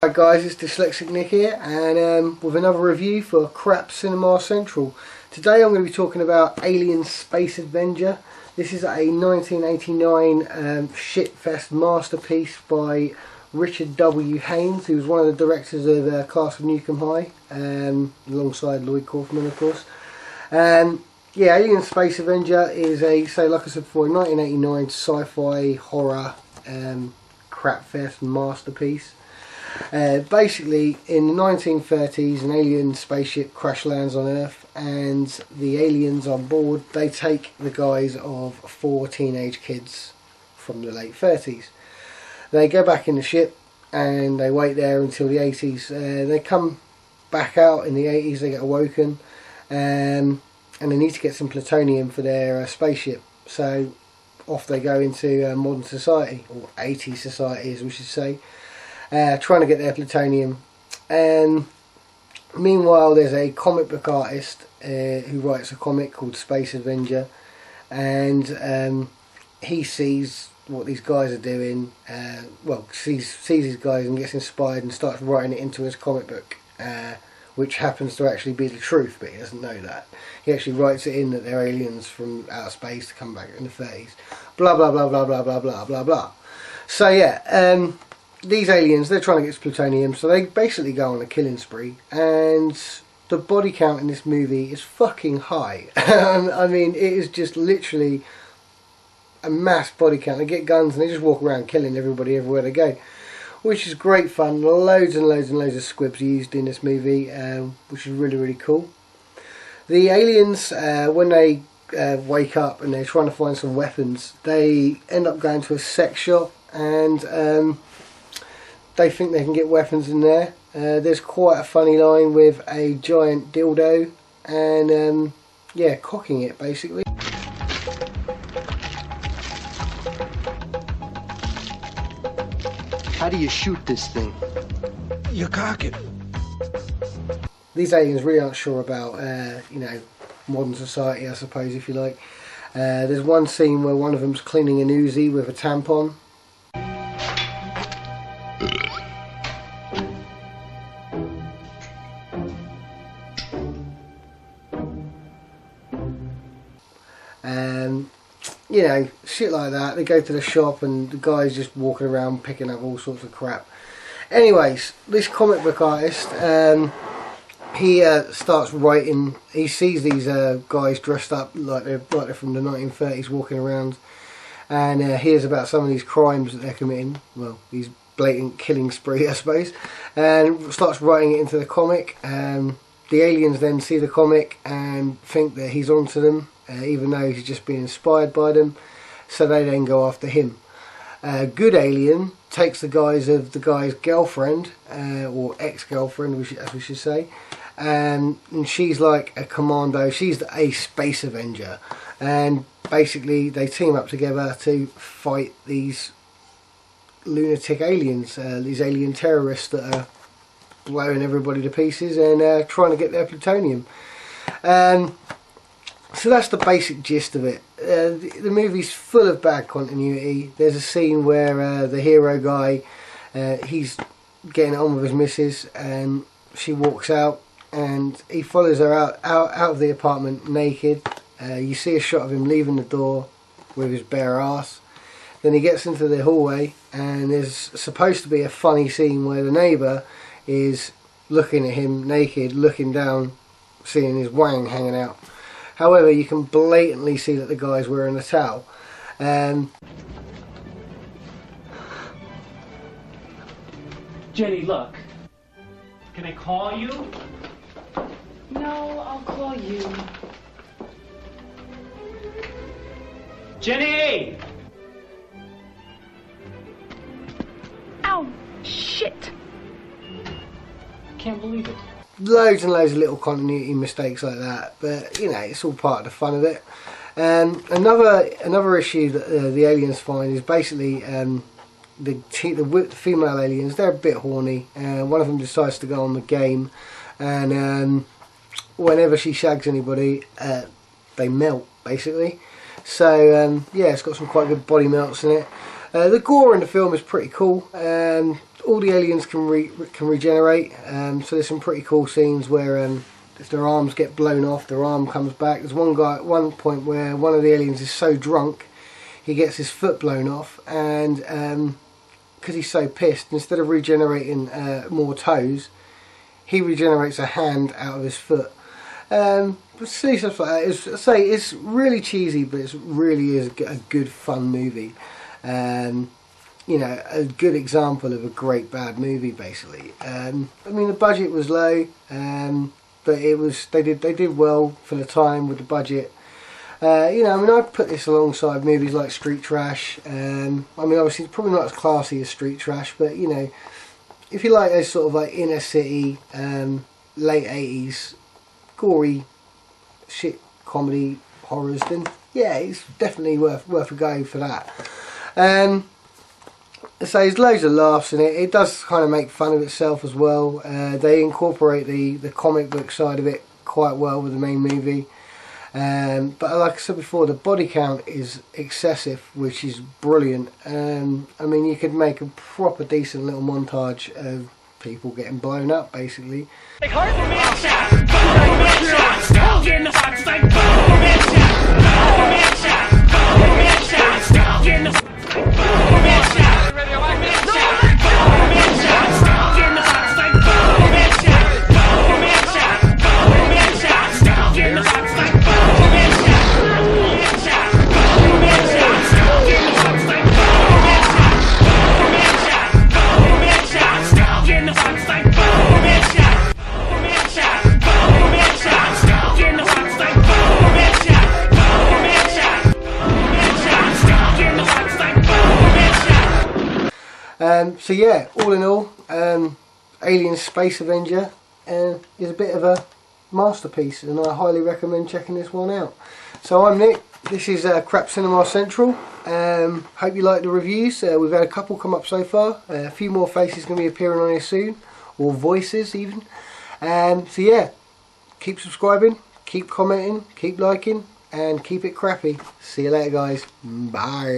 Hi guys, it's Dislexsicknik here, and with another review for Crap Cinema Central. Today I'm going to be talking about Alien Space Avenger. This is a 1989 shitfest masterpiece by Richard W. Haynes, who was one of the directors of Class of Newcomb High, alongside Lloyd Kaufman, of course. Yeah, Alien Space Avenger is like I said before, a 1989 sci-fi horror crapfest masterpiece. Basically, in the 1930s, an alien spaceship crash lands on Earth, and the aliens on board, they take the guise of 4 teenage kids from the late 30s. They go back in the ship and they wait there until the 80s. They come back out in the 80s, they get awoken, and they need to get some plutonium for their spaceship. So off they go into modern society, or 80s society as we should say. Trying to get their plutonium, and meanwhile there's a comic book artist who writes a comic called Space Avenger, and he sees what these guys are doing, sees these guys and gets inspired and starts writing it into his comic book, which happens to actually be the truth, but he doesn't know that. He actually writes it in that they're aliens from outer space to come back in the 30s, blah blah blah blah blah blah blah blah blah. So yeah, these aliens, they're trying to get plutonium, so they basically go on a killing spree, and the body count in this movie is fucking high. I mean, it is just literally a mass body count. They get guns and they just walk around killing everybody everywhere they go, which is great fun. Loads and loads and loads of squibs used in this movie, which is really, really cool. The aliens, when they wake up and they're trying to find some weapons, they end up going to a sex shop, and they think they can get weapons in there. There's quite a funny line with a giant dildo and yeah, cocking it basically. How do you shoot this thing? You cock it. These aliens really aren't sure about modern society, I suppose, if you like. There's one scene where one of them's cleaning an Uzi with a tampon. Shit like that. They go to the shop and the guy's just walking around picking up all sorts of crap. Anyways, this comic book artist, he starts writing. He sees these guys dressed up like they're from the 1930s walking around, and hears about some of these crimes that they're committing. Well, these blatant killing spree, I suppose, and starts writing it into the comic. The aliens then see the comic and think that he's onto them, even though he's just been inspired by them, so they then go after him. Good alien takes the guise of the guy's girlfriend, or ex-girlfriend as we should say, and she's like a commando. She's a space avenger, and basically they team up together to fight these lunatic aliens, these alien terrorists that are blowing everybody to pieces and trying to get their plutonium. So that's the basic gist of it. The movie's full of bad continuity. There's a scene where the hero guy, he's getting it on with his missus, and she walks out and he follows her out of the apartment naked. You see a shot of him leaving the door with his bare ass. Then he gets into the hallway, and there's supposed to be a funny scene where the neighbour is looking at him naked, looking down, seeing his wang hanging out. However, you can blatantly see that the guy's wearing a towel. Jenny, look. Can I call you? No, I'll call you. Jenny! Ow! Shit! Can't believe it. Loads and loads of little continuity mistakes like that, but it's all part of the fun of it. Another issue that the aliens find is basically the female aliens. They're a bit horny, and one of them decides to go on the game, and whenever she shags anybody, they melt basically. So yeah, it's got some quite good body melts in it. The gore in the film is pretty cool. all the aliens can regenerate. So there's some pretty cool scenes where if their arms get blown off, their arm comes back. There's one guy at one point where one of the aliens is so drunk he gets his foot blown off, and because he's so pissed, instead of regenerating more toes, he regenerates a hand out of his foot. But silly stuff like that. It's really cheesy, but it really is a good fun movie. You know, a good example of a great bad movie, basically. I mean, the budget was low, but they did well for the time with the budget. You know, I mean, I'd put this alongside movies like Street Trash. I mean, obviously, it's probably not as classy as Street Trash, but you know, if you like those sort of like inner city, late 80s, gory shit comedy horrors, then yeah, it's definitely worth a go for that. So there's loads of laughs in it. It does kind of make fun of itself as well. They incorporate the comic book side of it quite well with the main movie. But like I said before, the body count is excessive, which is brilliant. I mean, you could make a proper decent little montage of people getting blown up, basically. So yeah, all in all, Alien Space Avenger is a bit of a masterpiece, and I highly recommend checking this one out. So I'm Nick, this is Crap Cinema Central. Hope you like the reviews. We've had a couple come up so far, a few more faces going to be appearing on here soon, or voices even. So yeah, keep subscribing, keep commenting, keep liking, and keep it crappy. See you later guys, bye.